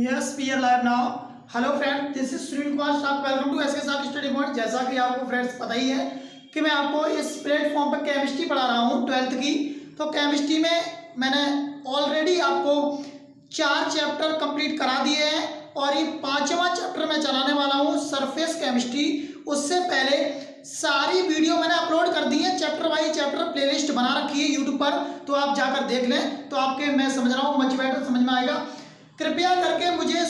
Yes, we are live now. Hello friend, this is Sunil Kumar Shah. Welcome to SK Shah study point. जैसा कि आपको friends पता ही है कि मैं आपको इस प्लेटफॉर्म पर केमिस्ट्री पढ़ा रहा हूँ 12th की। तो केमिस्ट्री में मैंने ऑलरेडी आपको 4 चैप्टर कंप्लीट करा दिए हैं और ये 5वां चैप्टर मैं चलाने वाला हूँ सरफेस केमिस्ट्री। उससे पहले सारी वीडियो मैंने अपलोड कर दी है, चैप्टर बाई चैप्टर प्लेलिस्ट बना रखी है यूट्यूब पर, तो आप जाकर देख लें तो आपके मैं समझ रहा हूँ मच बेटर समझ में आएगा। कृपया करके मुझे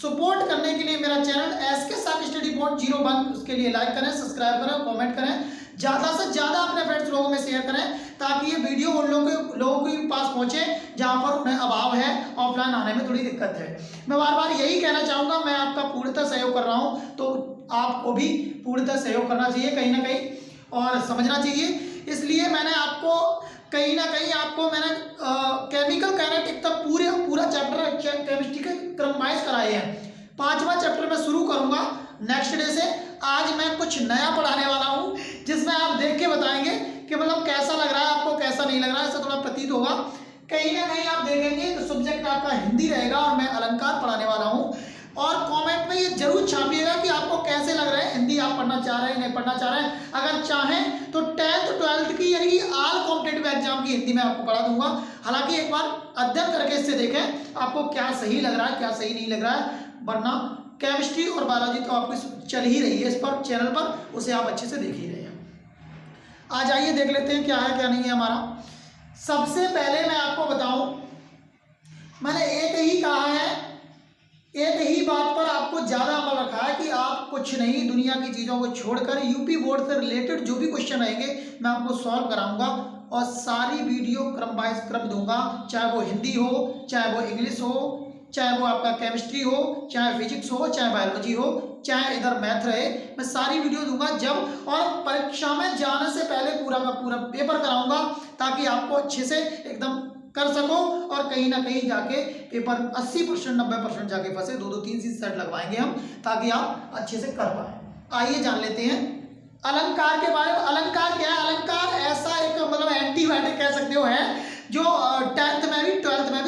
सपोर्ट करने के लिए मेरा चैनल एसके साथ स्टडी पॉइंट 01 उसके लिए लाइक करें, सब्सक्राइब करें, कमेंट करें, ज़्यादा से ज़्यादा अपने फ्रेंड्स लोगों में शेयर करें ताकि ये वीडियो उन लोगों के पास पहुँचे जहाँ पर उन्हें अभाव है, ऑफलाइन आने में थोड़ी दिक्कत है। मैं बार बार यही कहना चाहूँगा, मैं आपका पूर्णतः सहयोग कर रहा हूँ तो आपको भी पूर्णतः सहयोग करना चाहिए कहीं ना कहीं और समझना चाहिए। इसलिए मैंने आपको कहीं ना कहीं मैंने केमिकल काइनेटिक तक पूरा चैप्टर केमिस्ट्री के क्रम वाइज कराए हैं। 5वां चैप्टर मैं शुरू करूंगा नेक्स्ट डे से। आज मैं कुछ नया पढ़ाने वाला हूं जिसमें आप देख के बताएंगे कि मतलब कैसा लग रहा है आपको, कैसा नहीं लग रहा है, ऐसा थोड़ा प्रतीत होगा। कहीं ना कहीं आप देखेंगे तो सब्जेक्ट आपका हिंदी रहेगा और मैं अलंकार पढ़ाने वाला हूँ। और कमेंट में ये जरूर छापिएगा कि आपको कैसे लग रहा है, हिंदी आप पढ़ना चाह रहे हैं नहीं पढ़ना चाह रहे हैं। अगर चाहें तो 10th 12th की यानी ऑल कॉम्पिटेटिव एग्जाम की हिंदी में आपको पढ़ा दूंगा। हालांकि एक बार अध्ययन करके इससे देखें आपको क्या सही लग रहा है क्या सही नहीं लग रहा है, वरना केमिस्ट्री और बायोलॉजी तो आपकी चल ही रही है इस पर चैनल पर, उसे आप अच्छे से देख ही रहे हैं। आ जाइए देख लेते हैं क्या है क्या नहीं है हमारा। सबसे पहले मैं आपको बताऊं, मैंने एक ही कहा है, एक ही बात पर आपको ज़्यादा अमल रखा है कि आप कुछ नहीं दुनिया की चीज़ों को छोड़कर यूपी बोर्ड से रिलेटेड जो भी क्वेश्चन रहेंगे मैं आपको सॉल्व कराऊंगा और सारी वीडियो क्रम वाइज क्रम दूंगा, चाहे वो हिंदी हो, चाहे वो इंग्लिश हो, चाहे वो आपका केमिस्ट्री हो, चाहे फिजिक्स हो, चाहे बायोलॉजी हो, चाहे इधर मैथ रहे, मैं सारी वीडियो दूंगा जब। और परीक्षा में जाने से पहले पूरा का पूरा पेपर कराऊंगा ताकि आपको अच्छे से एकदम कर सको और कहीं ना कहीं जाके पेपर 80% 90% जाके फंसे, 2-3 सेट लगवाएंगे हम ताकि आप अच्छे से कर पाए। आइए जान लेते हैं अलंकार के बारे में। अलंकार क्या है? अलंकार ऐसा एक मतलब एंटीबायोटिक कह सकते हो है जो 10th में भी 12th में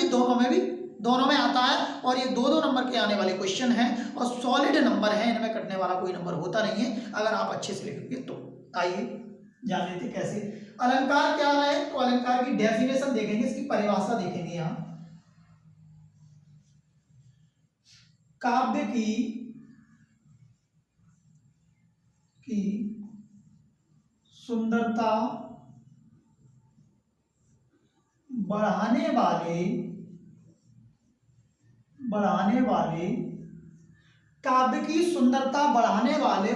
भी दोनों में आता है और ये 2-2 नंबर के आने वाले क्वेश्चन हैं और सॉलिड नंबर है, इनमें कटने वाला कोई नंबर होता नहीं है अगर आप अच्छे से लिखेंगे तो। आइए जान लेते कैसे अलंकार क्या है। तो अलंकार की डेफिनेशन देखेंगे, इसकी परिभाषा देखेंगे। यहां काव्य की सुंदरता बढ़ाने वाले काव्य की सुंदरता बढ़ाने वाले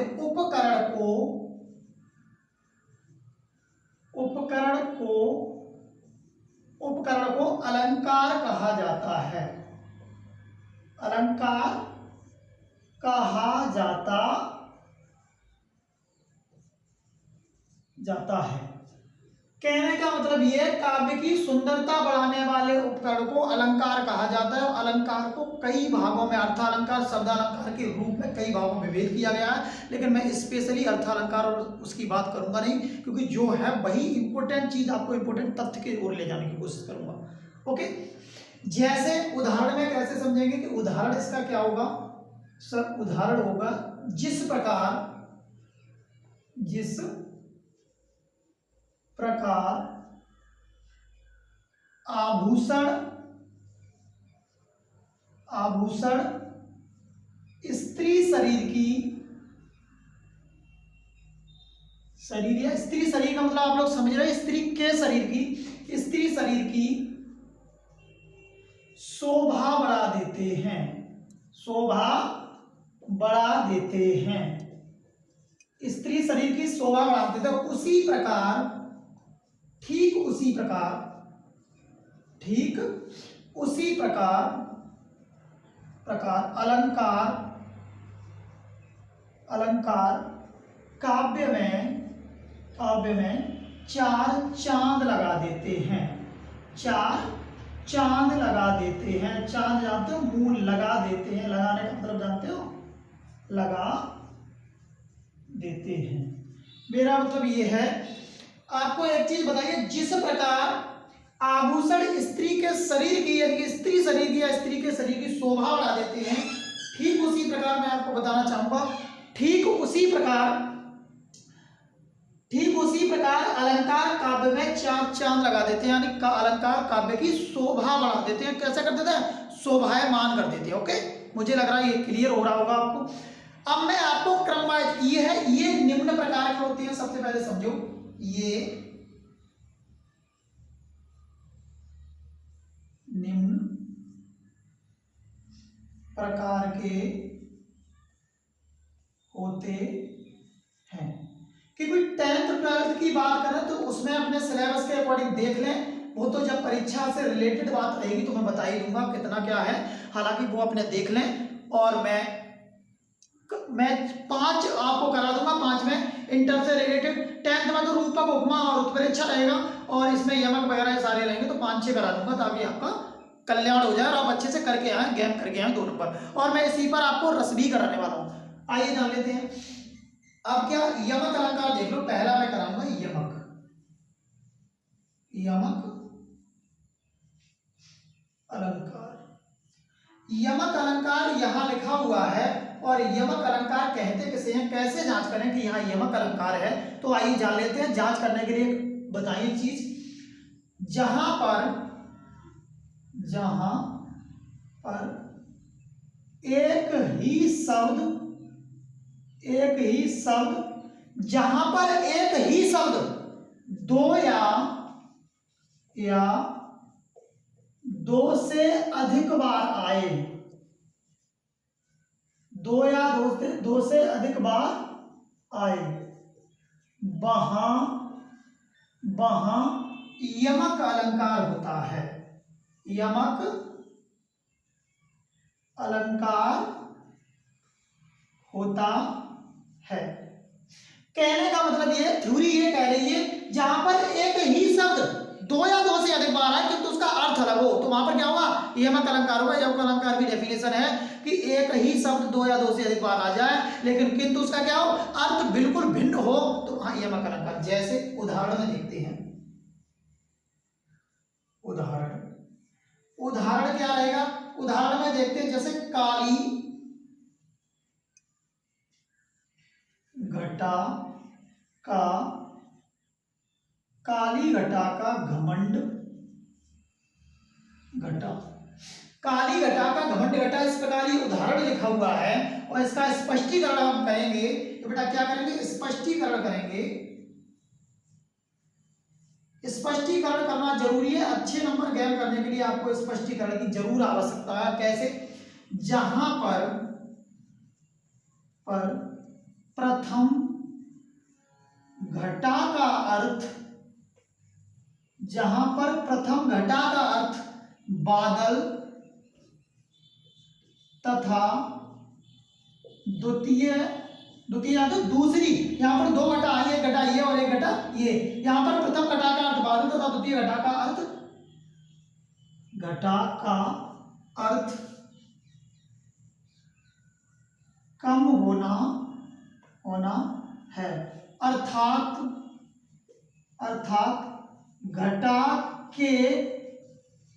उपकरण को अलंकार कहा जाता है। अलंकार कहा जाता है। कहने का मतलब ये है काव्य की सुंदरता बढ़ाने वाले उपकरण को अलंकार कहा जाता है। और अलंकार को कई भागों में अर्थालंकार शब्दालंकार के रूप में कई भागों में भेद किया गया है, लेकिन मैं स्पेशली अर्थालंकार और उसकी बात करूंगा नहीं क्योंकि जो है वही इंपॉर्टेंट चीज आपको इंपॉर्टेंट तथ्य की ओर ले जाने की कोशिश करूंगा। ओके, जैसे उदाहरण में कैसे समझेंगे कि उदाहरण इसका क्या होगा सर? उदाहरण होगा जिस प्रकार आभूषण स्त्री शरीर का मतलब आप लोग समझ रहे हैं, स्त्री शरीर की शोभा बढ़ा देते हैं। स्त्री शरीर की शोभा बढ़ा देते हैं। ठीक उसी प्रकार अलंकार काव्य में 4 चांद लगा देते हैं। 4 चांद लगा देते हैं। चांद जानते हो? मूल लगा देते हैं, लगाने का मतलब जानते हो? लगा देते हैं। मेरा मतलब ये है, आपको एक चीज बताइए, जिस प्रकार आभूषण स्त्री के शरीर की, यानी कि स्त्री शरीर की या स्त्री के शरीर की शोभा बढ़ा देते हैं। ठीक उसी प्रकार मैं आपको बताना चाहूंगा, ठीक उसी प्रकार अलंकार काव्य में चार चांद लगा देते हैं, यानी अलंकार काव्य की शोभा बढ़ा देते हैं। कैसे कर देते हैं? शोभायमान कर देते हैं। ओके, मुझे लग रहा है ये क्लियर हो रहा होगा आपको। अब मैं आपको क्रम वाइज, ये निम्न प्रकार के होते हैं। सबसे पहले समझो, ये निम्न प्रकार के होते हैं। कि कोई 10th 12th की बात करें तो उसमें अपने सिलेबस के अकॉर्डिंग देख लें, वो तो जब परीक्षा से रिलेटेड बात रहेगी तो मैं बता ही दूंगा कितना क्या है। हालांकि वो अपने देख लें, और मैं 5 आपको करा दूंगा। 5 में इंटर से रिलेटेड, 10th में तो रूपक उपमा और उत्प्रेक्षा रहेगा, और इसमें यमक वगैरह सारे रहेंगे, तो 5-6 करा दूंगा ताकि आपका कल्याण हो जाए और आप अच्छे से करके आए, गैम करके आए 2 नंबर। और मैं इसी पर आपको रस भी कराने वाला हूँ। आइए जान लेते हैं। अब क्या, यमक अलंकार देख लो। पहला मैं कराऊंगा यमक अलंकार। यमक अलंकार यहां लिखा हुआ है, और यमक अलंकार कहते किसे हैं, कैसे जांच करें कि यहाँ यमक अलंकार है, तो आइए जान लेते हैं। जांच करने के लिए बताइए चीज, जहां पर एक ही शब्द, जहां पर एक ही शब्द 2 या 2 से अधिक बार आए, 2 या 2 से अधिक बार आए, वहां यमक अलंकार होता है। यमक अलंकार होता है। कहने का मतलब ये, थ्योरी ये कह रही है, जहां पर एक ही शब्द 2 या 2 से अधिक बार आए किंतु उसका अर्थ अलग हो, तो वहां पर क्या होगा, यमक अलंकार होगा। यमक अलंकार की डेफिनेशन है कि एक ही शब्द 2 या 2 से अधिक बार आ जाए, लेकिन किंतु उसका क्या हो, अर्थ बिल्कुल भिन्न हो, तो वहां यमक अलंकार। जैसे उदाहरण में देखते हैं, उदाहरण क्या रहेगा, उदाहरण में देखते हैं, जैसे काली घटा का घमंड घटा, काली घटा का घमंड घटा, इस प्रकार ये उदाहरण लिखा हुआ है। और इसका स्पष्टीकरण हम करेंगे, तो बेटा क्या करेंगे, स्पष्टीकरण करेंगे। स्पष्टीकरण करना जरूरी है, अच्छे नंबर गेम करने के लिए आपको स्पष्टीकरण की जरूर आवश्यकता है। कैसे, जहां पर प्रथम घटा का अर्थ, जहां पर प्रथम घटा का अर्थ बादल तथा द्वितीय तो दूसरी, यहां पर 2 घटा, एक घटा ये और एक घटा ये, यहां पर प्रथम घटा का अर्थ बादल तथा द्वितीय घटा का अर्थ कम होना है, अर्थात घटा के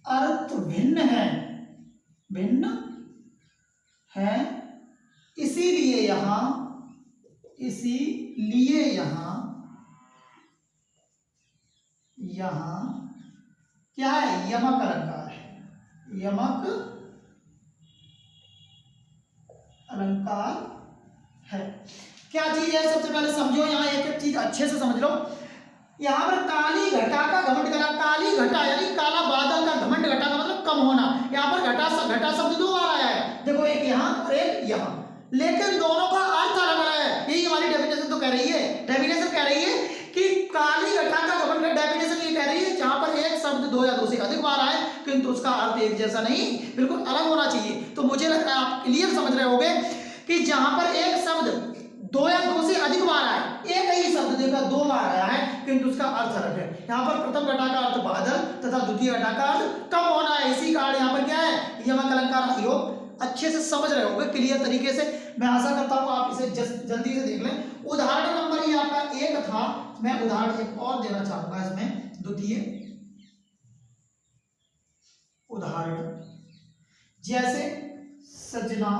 अर्थ भिन्न है, इसीलिए यहाँ क्या है, यमक अलंकार है। यमक अलंकार है। क्या चीज है, सबसे पहले समझो, यहाँ एक चीज अच्छे से समझ लो। यहाँ पर काली घटा का घमंड घटा, काली घटा यानी काला बादल का, घमंड घटा का मतलब कम होना। यहाँ पर घटा शब्द 2 बार आया है, देखो, एक यहाँ और एक यहाँ, लेकिन दोनों का अर्थ अलग अलग है। यही हमारी डेफिनेशन तो कह रही है, डेफिनेशन कह रही है कि काली घटा का घमंड, डेफिनेशन ये कह रही है जहां पर एक शब्द 2 या 2 से अधिक बार आए किंतु उसका अर्थ एक जैसा नहीं, बिल्कुल अलग होना चाहिए। तो मुझे लगता है आप क्लियर समझ रहे होंगे कि जहां पर एक शब्द 2 या 2 से अधिक बार आए, एक ही शब्द देखा 2 बार आया है किंतु उसका अर्थ अलग है। यहाँ पर प्रथम घटा का अर्थ बादल तथा द्वितीय घटा का अर्थ कम होना है, इसी कारण यहाँ पर क्या है, यमक अलंकार। योग अच्छे से समझ रहे होंगे क्लियर तरीके से, मैं आशा करता हूँ आप इसे जल्दी से देख लें। उदाहरण नंबर ये आपका 1 था, मैं उदाहरण एक और देना चाहूंगा इसमें, द्वितीय उदाहरण जैसे सजना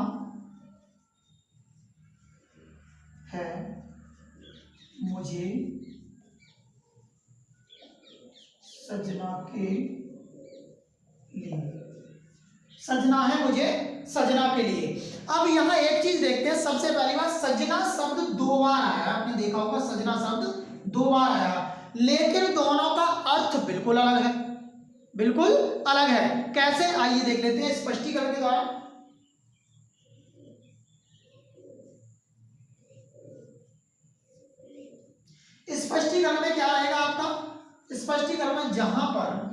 है मुझे सजना के लिए, सजना है मुझे सजना के लिए। अब यहां एक चीज देखते हैं, सबसे पहली बात सजना शब्द दो बार आया, आपने देखा होगा सजना शब्द दो बार आया, लेकिन दोनों का अर्थ बिल्कुल अलग है, बिल्कुल अलग है। कैसे, आइए देख लेते हैं स्पष्टीकरण के द्वारा। स्पष्टीकरण में क्या रहेगा आपका, स्पष्टीकरण में जहां पर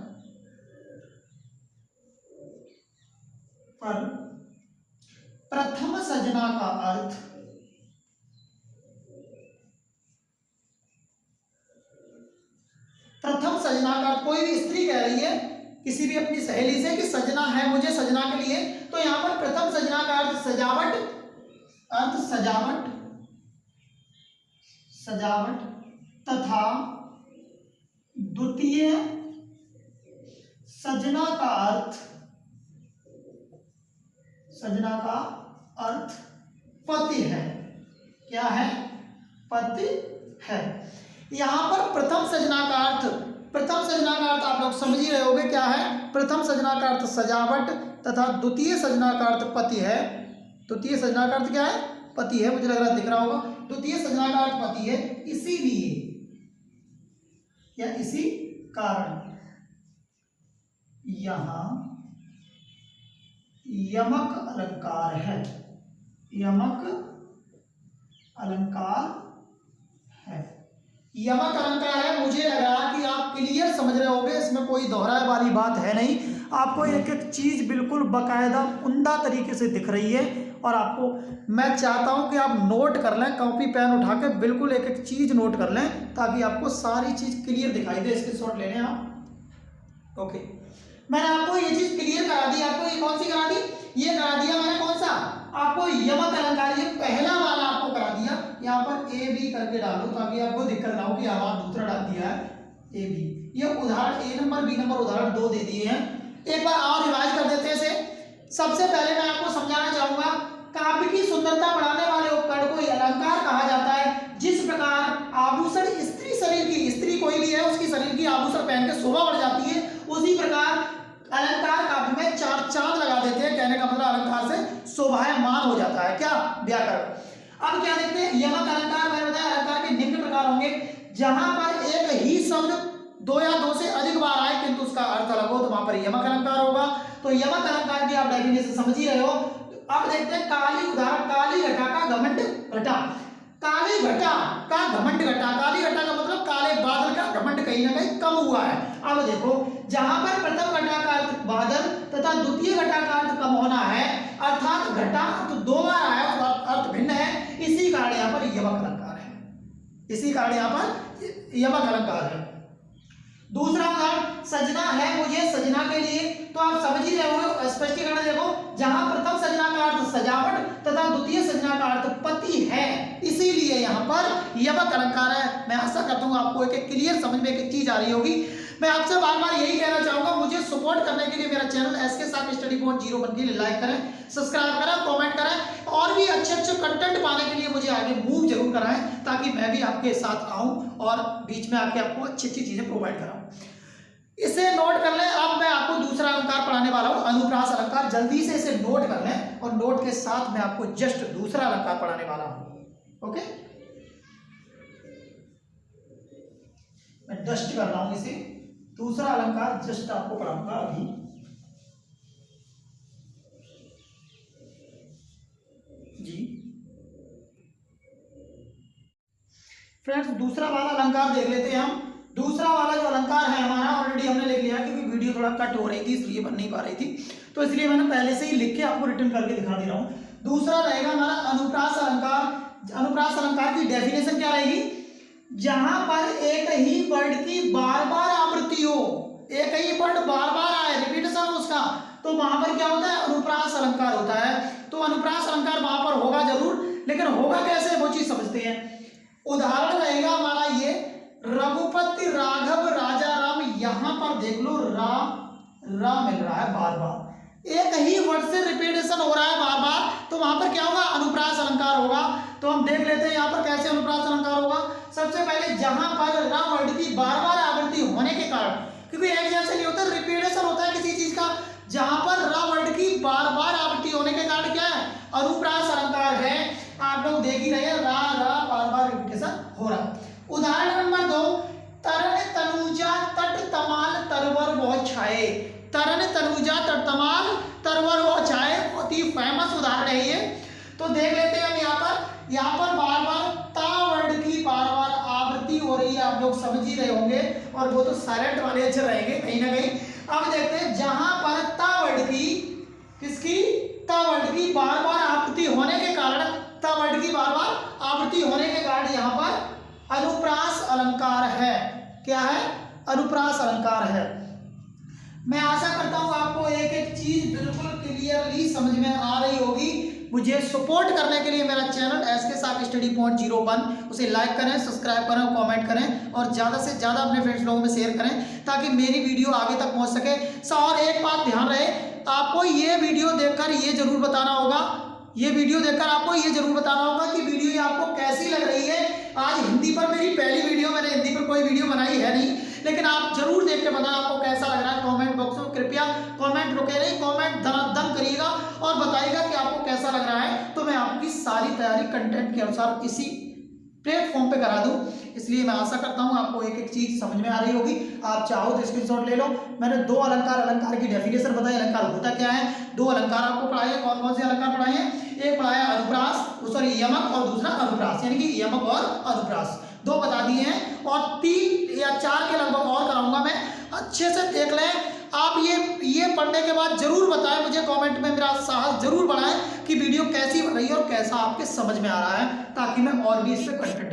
प्रथम सजना का अर्थ प्रथम सजना का अर्थ, कोई भी स्त्री कह रही है किसी भी अपनी सहेली से कि सजना है मुझे सजना के लिए, तो यहां पर प्रथम सजना का अर्थ सजावट, अर्थ सजावट, सजावट तथा द्वितीय सजना का अर्थ, सजना का अर्थ पति है। क्या है, पति है। यहां पर प्रथम सजना का अर्थ, प्रथम सजना का अर्थ आप लोग समझ ही रहे होंगे क्या है, प्रथम सजना का अर्थ सजावट तथा द्वितीय सजना का अर्थ पति है। द्वितीय सजना का अर्थ क्या है, पति है, मुझे लग रहा है दिख रहा होगा, द्वितीय सजना का अर्थ पति है, इसीलिए या इसी कारण यहां यमक अलंकार है, यमक अलंकार है, यमक अलंकार है। मुझे लग रहा कि आप क्लियर समझ रहे होंगे, इसमें कोई दोहराए वाली बात है नहीं, आपको एक एक चीज बिल्कुल बकायदा उम्दा तरीके से दिख रही है। और आपको मैं चाहता हूं कि आप नोट कर लें, कॉपी पेन उठा के बिल्कुल एक एक चीज नोट कर लें, ताकि आपको सारी चीज क्लियर दिखाई दे। इसके शॉट ले लें आप। ओके, मैंने आपको ये चीज क्लियर करा दी। आपको ये कौन सी करा दी, ये करा दिया मैंने कौन सा, आपको यमक अलंकार, ये पहला वाला आपको करा दिया। यहाँ पर ए बी करके डालो ताकि आपको दिक्कत ना हो कि आवाज दूसरा डाल दिया है ए बी। ये उदाहरण ए नंबर बी नंबर उदाहरण 2 दे दिए हैं। एक बार और रिवाइज कर देते हैं इसे। सबसे पहले मैं आपको समझाना चाहूंगा, काव्य की सुंदरता बढ़ाने वाले उपकरण को अलंकार कहा जाता है। जिस प्रकार आभूषण स्त्री शरीर की, स्त्री कोई भी है उसकी शरीर की आभूषण पहन के शोभा बढ़ जाती है, उसी प्रकार अलंकार काव्य में चार चांद लगा देते हैं। कहने का मतलब अलंकार से शोभायमान हो जाता है क्या, व्याकरण। अब क्या देखते हैं, यमक अलंकार, मैंने बताया अलंकार के निम्न प्रकार होंगे, जहां पर एक ही शब्द दो या दो से अधिक बार आए किंतु उसका अर्थ अलग हो, तो वहां पर यमक अलंकार होगा। तो यमक अलंकार की आप डेफिनेशन समझ ही रहे हो। अब देखते हैं काली, उदाहरण काली घटा का घमंड घटा, काली घटा का घमंड घटा, काली घटा का मतलब काले बादल का घमंड कहीं ना कहीं कम हुआ है। अब देखो, जहां पर प्रथम घटा का अर्थ बादल तथा द्वितीय घटा का अर्थ कम होना है, अर्थात घटा तो दो बार आया और अर्थ भिन्न है, इसी कारण यहाँ पर यमक अलंकार है, इसी कारण यहाँ पर यमक अलंकार है। दूसरा उदाहरण, सजना है मुझे सजना के लिए, तो आप समझ ही रहे होंगे, स्पष्टीकरण देखो, जहां प्रथम सजना का अर्थ सजावट तथा द्वितीय सजना का अर्थ पति है, इसीलिए यहाँ पर यमक अलंकार है। मैं आशा करता हूँ आपको एक एक क्लियर समझ में एक चीज आ रही होगी। मैं आपसे बार बार यही कहना चाहूंगा, मुझे सपोर्ट करने के लिए मेरा चैनल एसके साथ स्टडी पॉइंट 01 के लिए लाइक करें, सब्सक्राइब करें, कमेंट करें, और भी अच्छे अच्छे कंटेंट पाने के लिए मुझे आगे मूव जरूर कराएं, ताकि मैं भी आपके साथ आऊं और बीच में आके आपको अच्छी अच्छी चीजें प्रोवाइड कराऊं। इसे नोट कर लें। अब मैं आपको दूसरा अलंकार पढ़ाने वाला हूं, अनुप्रास अलंकार। जल्दी से इसे नोट कर लें, और नोट के साथ मैं आपको जस्ट दूसरा अलंकार पढ़ाने वाला हूं। ओके, मैं डस्ट कर रहा हूं इसे, दूसरा अलंकार जस्ट आपको पढ़ाऊंगा अभी। जी फ्रेंड्स, दूसरा वाला अलंकार देख लेते हैं हम। दूसरा वाला जो अलंकार है हमारा, ऑलरेडी हमने लिख लिया, क्योंकि वीडियो थोड़ा कट हो रही थी इसलिए बन नहीं पा रही थी, तो इसलिए मैंने पहले से ही लिख के आपको रिटर्न करके दिखा दे रहा हूं। दूसरा रहेगा हमारा अनुप्रास अलंकार। अनुप्रास अलंकार की डेफिनेशन क्या रहेगी, जहां पर एक ही वर्ड की बार बार आवृत्ति हो, एक ही वर्ड बार बार आए, रिपीटेशन हो उसका, तो वहां पर क्या होता है, अनुप्रास अलंकार होता है। तो अनुप्रास अलंकार वहां पर होगा जरूर, लेकिन होगा कैसे वो चीज समझते हैं। उदाहरण रहेगा हमारा ये, रघुपति राघव राजा राम, यहां पर देख लो रा मिल रहा है बार बार, एक ही वर्ड से रिपीटेशन हो रहा है बार बार, तो वहां पर क्या होगा, अनुप्रास अलंकार होगा। तो हम देख लेते हैं यहाँ पर कैसे अनुप्रास अलंकार होगा। सबसे पहले जहां पर रा वर्ड की बार बार आवृत्ति होने के कारण, क्योंकि एक जैसे नहीं होता, रिपीटेशन होता है किसी चीज का, जहां पर रा वर्ड की बार बार आवृत्ति होने के कारण क्या है, अनुप्रास अलंकार है। आप लोग देख ही रहे हैं, रा रा बार बार रिपीटेशन हो रहा है। उदाहरण नंबर 2, तरन तनुजा तट तमाल तरवर वो छाए। तरन तनुजा तट तमाल तरवर वो छाए, बहुत ही फेमस उदाहरण है ये। तो देख लेते हैं हम यहाँ पर बार बार ता वर्ड की बार बार आवृत्ति हो रही है, आप लोग समझ ही रहे होंगे, और वो तो साइलेंट वाले अक्षर रहेंगे कहीं ना कहीं। अब देखते हैं जहां पर ता वर्ड की, किसकी, ता वर्ड की बार बार आवृत्ति होने के कारण, ता वर्ड की बार बार आवृत्ति होने के कारण यहाँ पर अनुप्रास अलंकार है। क्या है, अनुप्रास अलंकार है। मैं आशा करता हूं आपको एक एक चीज बिल्कुल क्लियरली समझ में आ रही होगी। मुझे सपोर्ट करने के लिए मेरा चैनल एसके साक स्टडी पॉइंट 01 उसे लाइक करें, सब्सक्राइब करें, कमेंट करें और ज़्यादा से ज़्यादा अपने फ्रेंड्स लोगों में शेयर करें ताकि मेरी वीडियो आगे तक पहुंच सके। और एक बात ध्यान रहे, आपको ये वीडियो देखकर ये जरूर बताना होगा, ये वीडियो देखकर आपको ये जरूर बताना होगा कि वीडियो ये आपको कैसी लग रही है। आज हिंदी पर मेरी पहली वीडियो, मैंने हिंदी पर कोई वीडियो बनाई है नहीं, लेकिन आप जरूर देख के बताना आपको कैसा लग रहा है। कमेंट बॉक्स में कृपया कमेंट रुके नहीं, कमेंट धनाधन करिएगा और बताइएगा कि आपको कैसा लग रहा है, तो मैं आपकी सारी तैयारी कंटेंट के अनुसार इसी प्लेटफॉर्म पे करा दूं। इसलिए मैं आशा करता हूं आपको एक एक चीज समझ में आ रही होगी। आप चाहो तो स्क्रीनशॉट ले लो। मैंने 2 अलंकार की डेफिनेशन बताई, अलंकार होता क्या है। 2 अलंकार आपको पढ़ाए हैं। कौन कौन से अलंकार पढ़ाए हैं, एक पढ़ाया अनुप्रास, सॉरी यमक, और दूसरा अनुप्रास, यानी कि यमक और अनुप्रास 2 बता दिए हैं, और 3 या 4 के लगभग और कराऊंगा मैं। अच्छे से देख लें आप, ये पढ़ने के बाद जरूर बताएं मुझे कमेंट में, मेरा साहस जरूर बढ़ाएं कि वीडियो कैसी बन रही है और कैसा आपके समझ में आ रहा है, ताकि मैं और भी इस पे कंटेंट